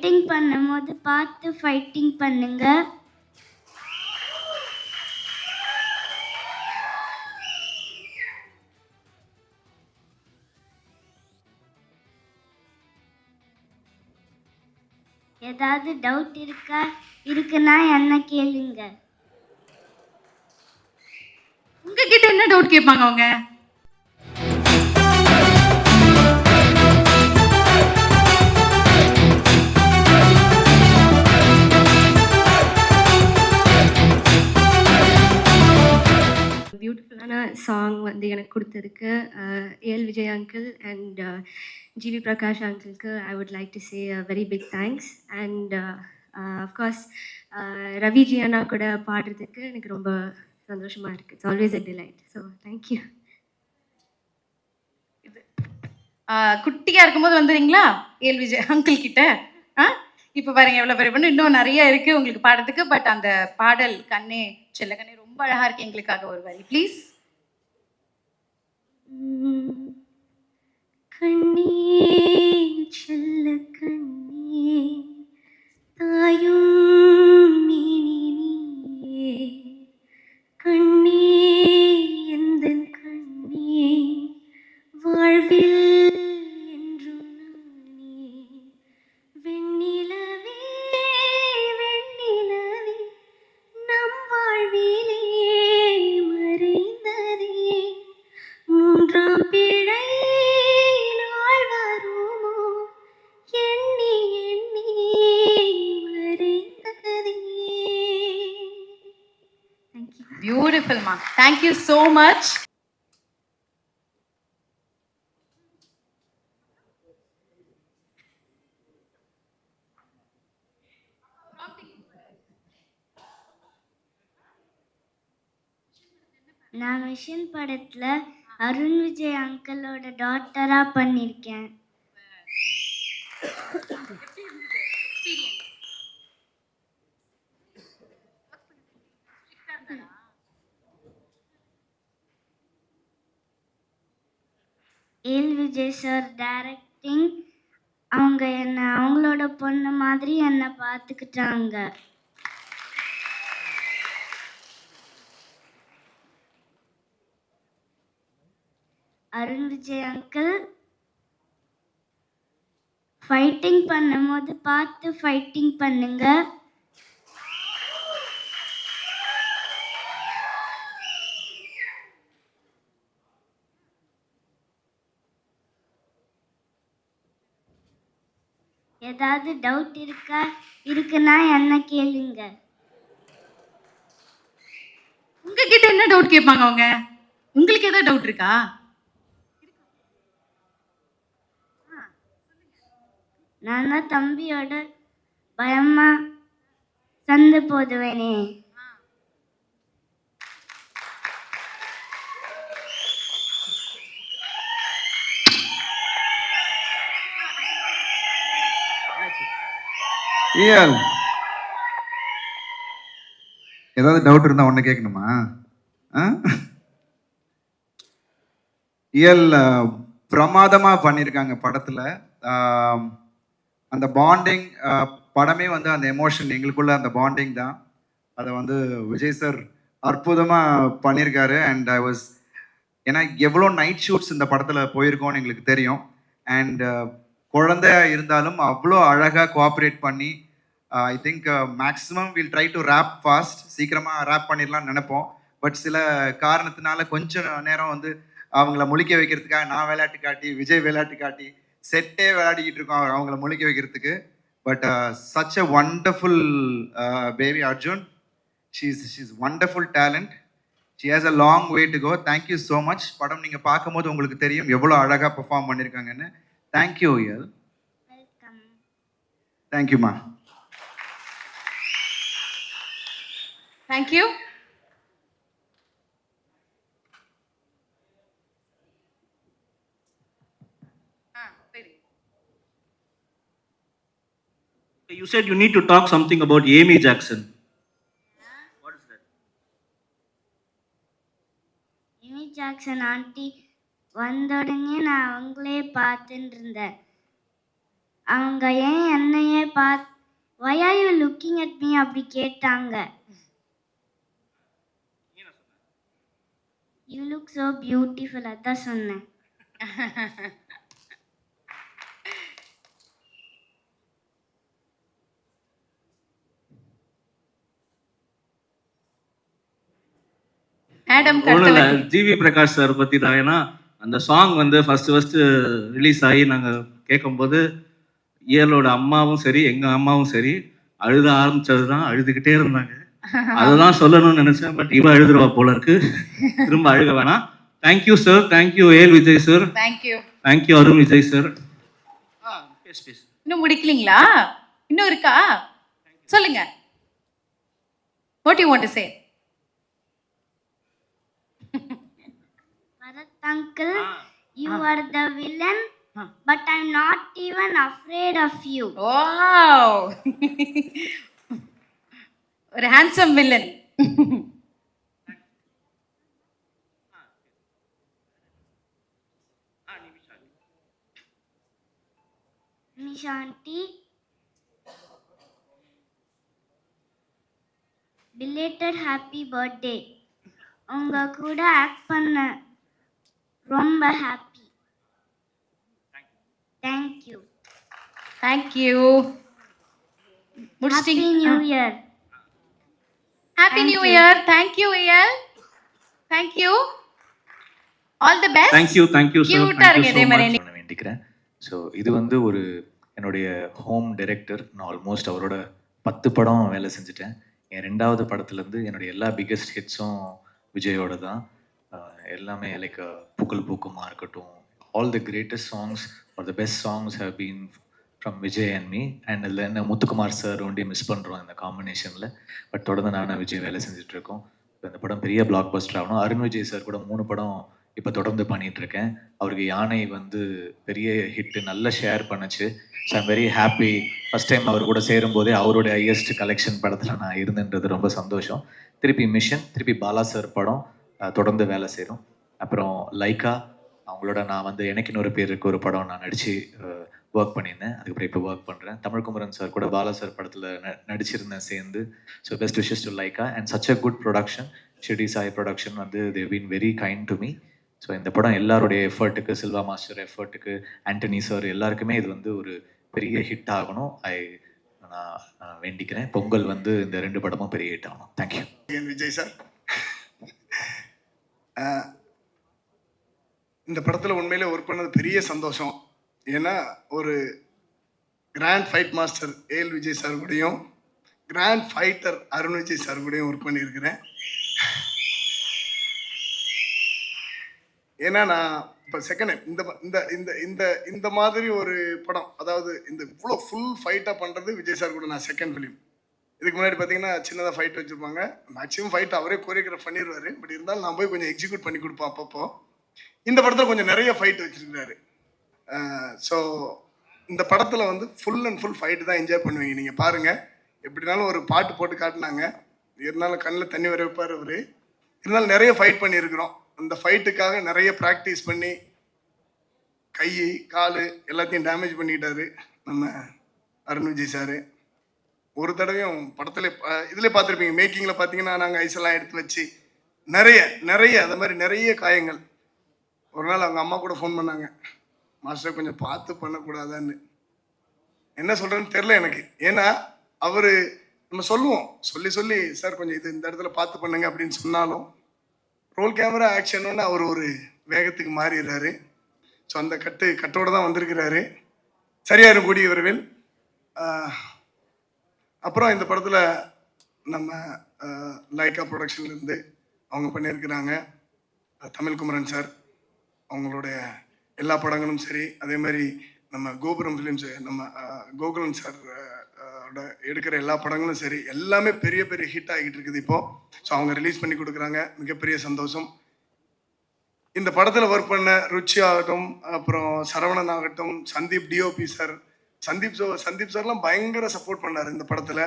Fighting பண்ணும்போது பார்த்து fighting பண்ணுங்க. ஏதாவது டவுட் இருக்குன்னா என்ன கேளுங்க. உங்ககிட்ட என்ன டவுட் கேட்பாங்க அவங்க? பியூட்டிஃபுல்லான சாங் வந்து எனக்கு கொடுத்ததுக்கு ஏஎல் விஜய் அங்கிள் அண்ட் ஜிவி பிரகாஷ் அங்கிளுக்கு I would like to say a very big thanks. And of course Raviji அண்ணா கூட பாடுறதுக்கு எனக்கு ரொம்ப சந்தோஷமாக இருக்குது. It's always a delight. So thank you. குட்டியா இருக்கும்போது வந்துடுறீங்களா ஏஎல் விஜய் அங்கிள் கிட்ட? இப்போ பாருங்க எவ்வளோ பெரிய பொண்ணு, இன்னும் நிறைய இருக்கு உங்களுக்கு பாடுறதுக்கு. பட் அந்த பாடல் கண்ணே செல்ல கண்ணே ரொம்ப அழகா இருக்கு. எங்களுக்காக ஒரு வரி ப்ளீஸ். கண்ணே செல்ல கண்ணே தாயும் நீயே, கண்ணே எந்தன் கண்ணே வாழ்வில் என்றும் நானே, வெண்ணிலவே வெண்ணிலவே நம் வாழ்விலே மறைந்ததே மூன்றாம் பிழை நாள் வருமோ எண்ணி எண்ணி மறைந்ததே. தேங்க்யூ. பியூட்டிஃபுல்மா, தேங்க்யூ ஸோ மச். நான் மிஷன் படத்துல அருண் விஜய் அங்கிளோட டாட்டரா பண்ணியிருக்கேன். ஏஎல் விஜய் சார் டைரக்டிங், அவங்க என்னை அவங்களோட பொண்ணு மாதிரி என்னை பார்த்துக்கிட்டாங்க. அருண் விஜய் அங்கிள் ஃபைட்டிங் பண்ணும்போது பார்த்து ஃபைட்டிங் பண்ணுங்க. ஏதாவது டவுட் இருக்குன்னா என்ன கேளுங்க. உங்ககிட்ட என்ன டவுட் கேட்பாங்க அவங்க? உங்களுக்கு ஏதாவது டவுட் இருக்கா? நான் தான் தம்பியோட பயமா சண்டை போடுவேனே. ஏதாவது டவுட் இருந்தா ஒண்ணு கேட்கணுமா? இயல் பிரமாதமா பண்ணியிருக்காங்க படத்துல. அந்த பாண்டிங் படமே வந்து அந்த எமோஷன் எங்களுக்குள்ள அந்த பாண்டிங் தான். அதை வந்து விஜய் சார் அற்புதமா பண்ணியிருக்காரு. அண்ட் ஐ வாஸ், ஏன்னா எவ்வளோ நைட் ஷூட்ஸ் இந்த படத்துல போயிருக்கோம்னு எங்களுக்கு தெரியும். அண்ட் குழந்தையா இருந்தாலும் அவ்வளோ அழகாக கோஆப்ரேட் பண்ணி, I think maximum will try to wrap fast, சீக்கிரமாக ரேப் பண்ணிடலாம்னு நினைப்போம். பட் சில காரணத்தினால கொஞ்சம் நேரம் வந்து அவங்கள முழிக்க வைக்கிறதுக்காக நான் விளையாட்டு காட்டி, விஜய் விளையாட்டு காட்டி, செட்டே விளையாடிக்கிட்டு இருக்கோம் அவங்கள முழிக்க வைக்கிறதுக்கு. But such a wonderful baby Arjun. She's wonderful talent. She has a long way to go. Thank you so much. படம் நீங்கள் பார்க்கும்போது உங்களுக்கு தெரியும் எவ்வளோ அழகாக பெர்ஃபார்ம் பண்ணியிருக்காங்கன்னு. தேங்க்யூ இயல். வெல்கம். தேங்க்யூம்மா. Thank you. You said you need to talk something about Amy Jackson. What is that? Amy Jackson aunty வந்த உடனே நான் அவங்களே பார்த்துட்டு இருந்தேன். அவங்க ஏன் என்னையே why are you looking at me அப்படி கேட்டாங்க. You look so beautiful அதான் சொன்னேன். மேடம் ஒன்றும் இல்லை, கட்டளை. ஜிவி பிரகாஷ் சார் பற்றி தான். ஏன்னா அந்த சாங் வந்து ஃபஸ்ட்டு ரிலீஸ் ஆகி நாங்கள் கேட்கும்போது இயலோட அம்மாவும் சரி எங்கள் அம்மாவும் சரி அழுத ஆரம்பிச்சது தான், அழுதுகிட்டே இருந்தாங்க. அதுதான் சொல்லணும்னு நினச்சேன், பட் இவ அழுதுருவா போல இருக்கு, திரும்ப அழுக வேணாம். தேங்க்யூ சார், தேங்க்யூ ஏல் Vijay sir, thank you. Thank you Arun Vijay sir. இன்னும் முடிக்கலீங்களா? இன்னும் இருக்கா? சொல்லுங்க. What do you want to say? Bharat uncle, you are the villain, but I'm not even afraid of you. Wow. ஒரு handsome villain. Nishanti, belated happy birthday. உங்க கூட act பண்ண ரொம்ப happy. Thank you. Thank you. Happy முடிச்சிட்டீங்க. New year. Happy new year. Thank you AL. Thank you. All the best. Thank you thank you sir, கியூட்டா இருங்க இதே மாதிரி. பண்ண வேண்டிக்கிறேன். ஸோ இது வந்து ஒரு என்னுடைய ஹோம் டைரக்டர். நான் ஆல்மோஸ்ட் அவரோட 10 படம் வேலை செஞ்சுட்டேன். என் 2வது படத்துலேருந்து என்னுடைய எல்லா பிக்கெஸ்ட் ஹிட்ஸும் விஜயோட தான். எல்லாமே லைக் பூக்கள் பூக்குமா இருக்கட்டும், all the greatest songs are the best songs have been from Vijay and me. And இதில் என்ன முத்துக்குமார் சார் ஒண்டி மிஸ் பண்ணுறோம் இந்த காம்பினேஷனில். பட் தொடர்ந்து நானும் விஜய் வேலை செஞ்சுட்ருக்கோம். இந்த படம் பெரிய பிளாக் பஸ்டர் ஆகணும். அருண் விஜய் சார் கூட 3 படம் இப்போ தொடர்ந்து பண்ணிகிட்ருக்கேன். அவருக்கு யானை வந்து பெரிய ஹிட்டு, நல்ல ஷேர் பண்ணுச்சு. So I'm very happy. First time அவர் கூட சேரும்போதே அவருடைய ஹையஸ்ட் கலெக்ஷன் படத்தில் நான் இருந்துன்றது ரொம்ப சந்தோஷம். திருப்பி மிஷன், திருப்பி பாலா சார் படம் தொடர்ந்து வேலை செய்கிறோம். அப்புறம் லைக்கா அவங்களோட நான் வந்து எனக்கு இன்னொரு பேருக்கு ஒரு படம் நான் நடித்து ஒர்க் பண்ணியிருந்தேன். அதுக்கப்புறம் இப்போ ஒர்க் பண்ணுறேன். தமிழ்குமரன் சார் கூட பாலா சார் படத்தில் நடிச்சிருந்தேன் சேர்ந்து. So best wishes to Lyca and such a good production. Shirdi Sai production வந்து they been very kind to me. So இந்த படம் எல்லாருடைய எஃபர்ட்டுக்கு, சில்வா மாஸ்டர் எஃபர்ட்டுக்கு, ஆண்டனி சார் எல்லாருக்குமே இது வந்து ஒரு பெரிய ஹிட் ஆகணும். நான் வேண்டிக்கிறேன். பொங்கல் வந்து இந்த 2 படமும் பெரிய ஹிட் ஆகணும். தேங்க்யூ. விஜய் சார், இந்த படத்தில் உண்மையிலே ஒர்க் பண்ணது பெரிய சந்தோஷம். ஏன்னா ஒரு கிராண்ட் ஃபைட் மாஸ்டர் ஏல் விஜய் சார் கூடயும் grand fighter Arun Vijay sir கூடயும் ஒர்க் பண்ணியிருக்கிறேன். ஏன்னா நான் இப்போ செகண்ட் இந்த இந்த இந்த இந்த இந்த மாதிரி ஒரு படம், அதாவது இந்த இவ்வளோ ஃபுல் ஃபைட்டாக பண்ணுறது விஜய் சார் கூட நான் செகண்ட் ஃபிலிம். இதுக்கு முன்னாடி பார்த்தீங்கன்னா சின்னதாக ஃபைட் வச்சுருப்பாங்க, மேக்ஸிமம் ஃபைட் அவரே கோரியோகிராஃப் பண்ணிடுவார். பட் இருந்தாலும் நான் போய் கொஞ்சம் எக்ஸிக்யூட் பண்ணி கொடுப்பேன் அப்பப்போ. இந்த படத்தில் கொஞ்சம் நிறைய ஃபைட் வச்சுருக்காரு. ஸோ இந்த படத்தில் வந்து ஃபுல் அண்ட் ஃபுல் ஃபைட்டு தான் என்ஜாய் பண்ணுவீங்க. நீங்கள் பாருங்கள், எப்படினாலும் ஒரு பாட்டு போட்டு காட்டினாங்க, இருந்தாலும் கண்ணில் தண்ணி வர வைப்பார் அவர். இருந்தாலும் நிறைய ஃபைட் பண்ணியிருக்கிறோம். அந்த ஃபைட்டுக்காக நிறைய ப்ராக்டிஸ் பண்ணி கை கால் எல்லாத்தையும் டேமேஜ் பண்ணிட்டாரு நம்ம அருண் விஜய் சார். ஒரு தடவையும் படத்தில் இதில் பார்த்துருப்பீங்க, மேக்கிங்கில் பார்த்தீங்கன்னா நாங்கள் ஐஸெல்லாம் எடுத்து வச்சு நிறைய அது மாதிரி நிறைய காயங்கள். ஒரு நாள் அவங்க அம்மா கூட ஃபோன் பண்ணாங்க, மாஸ்டர் கொஞ்சம் பார்த்து பண்ணக்கூடாதான்னு. என்ன சொல்கிறேன்னு தெரில எனக்கு. ஏன்னா அவர் நம்ம சொல்லுவோம், சொல்லி சார் கொஞ்சம் இது இந்த இடத்துல பார்த்து பண்ணுங்க அப்படின்னு சொன்னாலும் ரோல் கேமரா ஆக்ஷன்னு அவர் ஒரு வேகத்துக்கு மாறிடுறாரு. ஸோ அந்த கட்டோடு தான் வந்திருக்கிறாரு. சரியாக கூடிய விரைவில். அப்புறம் இந்த படத்தில் நம்ம லைக்கா ப்ரொடக்ஷன்லேருந்து அவங்க பண்ணியிருக்கிறாங்க. தமிழ்குமரன் சார் அவங்களுடைய எல்லா படங்களும் சரி, அதே மாதிரி நம்ம கோபுரம் ஃபிலிம்ஸ் நம்ம கோகுலன் சார் எடுக்கிற எல்லா படங்களும் சரி, எல்லாமே பெரிய பெரிய ஹிட் ஆகிட்டு இருக்குது இப்போது. ஸோ அவங்க ரிலீஸ் பண்ணி கொடுக்குறாங்க, மிகப்பெரிய சந்தோஷம். இந்த படத்தில் ஒர்க் பண்ண ருச்சி ஆகட்டும், அப்புறம் சரவணன் ஆகட்டும், சந்தீப் டிஓபி சார், சந்தீப் சார்லாம் பயங்கர சப்போர்ட் பண்ணார் இந்த படத்தில்.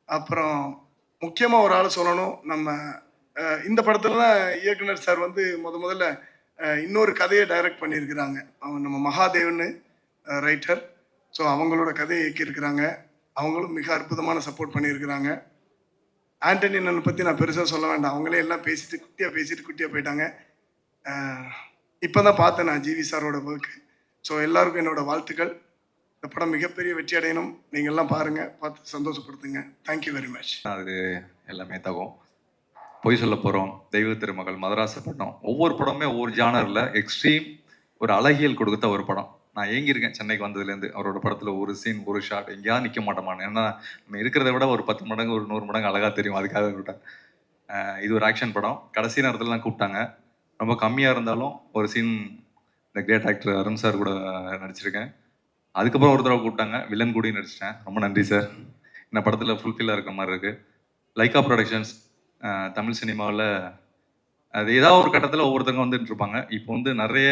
அப்புறம் முக்கியமாக ஒரு ஆள் சொல்லணும், நம்ம இந்த படத்துலலாம் இயக்குனர் சார் வந்து முதல்ல இன்னொரு கதையை டைரக்ட் பண்ணியிருக்கிறாங்க. அவங்க நம்ம மகாதேவன் ரைட்டர். ஸோ அவங்களோட கதையை இயக்கியிருக்கிறாங்க. அவங்களும் மிக அற்புதமான சப்போர்ட் பண்ணியிருக்கிறாங்க. ஆண்டனி அண்ணனை பற்றி நான் பெருசாக சொல்ல வேண்டாம். அவங்களே எல்லாம் பேசிட்டு குட்டியாக போயிட்டாங்க. இப்போ தான் பார்த்தேன் நான் ஜிவி சாரோட ஒர்க்கு. ஸோ எல்லாருக்கும் என்னோட வாழ்த்துக்கள். இந்த படம் மிகப்பெரிய வெற்றி அடையணும். நீங்கள் எல்லாம் பாருங்கள், பார்த்து சந்தோஷப்படுத்துங்க. Thank you very much. அது எல்லாமே தகும். பொய் சொல்ல போகிறோம், தெய்வ திருமகள், மதராசப்பட்டினம், ஒவ்வொரு படமே ஒவ்வொரு ஜானரில் எக்ஸ்ட்ரீம் ஒரு அழகியல் கொடுத்த ஒரு படம். நான் ஏங்கியிருக்கேன் சென்னைக்கு வந்ததுலேருந்து. அவரோட படத்தில் ஒரு சீன், ஒரு ஷாட் எங்கேயாவது நிற்க மாட்டோமான்னு. ஏன்னா நம்ம இருக்கிறத விட ஒரு 10 மடங்கு ஒரு 100 மடங்கு அழகாக தெரியும். அதுக்காக விட்டேன். இது ஒரு ஆக்ஷன் படம். கடைசி நேரத்தில் தான் கூப்பிட்டாங்க. ரொம்ப கம்மியாக இருந்தாலும் ஒரு சீன் இந்த கிரேட் ஆக்டர் அருண் சார் கூட நடிச்சிருக்கேன். அதுக்கப்புறம் ஒரு தடவை கூப்பிட்டாங்க, வில்லன் கூடயும் நடிச்சிட்டேன். ரொம்ப நன்றி சார். இந்த படத்தில் ஃபுல்ஃபில்லாக இருக்கிற மாதிரி இருக்குது. லைக்கா ப்ரொடக்ஷன்ஸ் தமிழ் சினிமாவில் அது ஏதாவது ஒரு கட்டத்தில் ஒவ்வொருத்தவங்க வந்துட்டு இருப்பாங்க. இப்போ வந்து நிறைய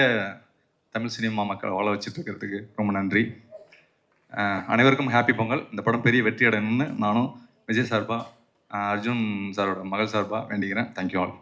தமிழ் சினிமா மக்கள் வாழ வச்சுட்டு இருக்கிறதுக்கு ரொம்ப நன்றி. அனைவருக்கும் ஹாப்பி பொங்கல். இந்த படம் பெரிய வெற்றி அடையணும்னு நானும் விஜய் சார்பா, அர்ஜுன் சாரோட மகள் சார்பா வேண்டிக்கிறேன். Thank you all.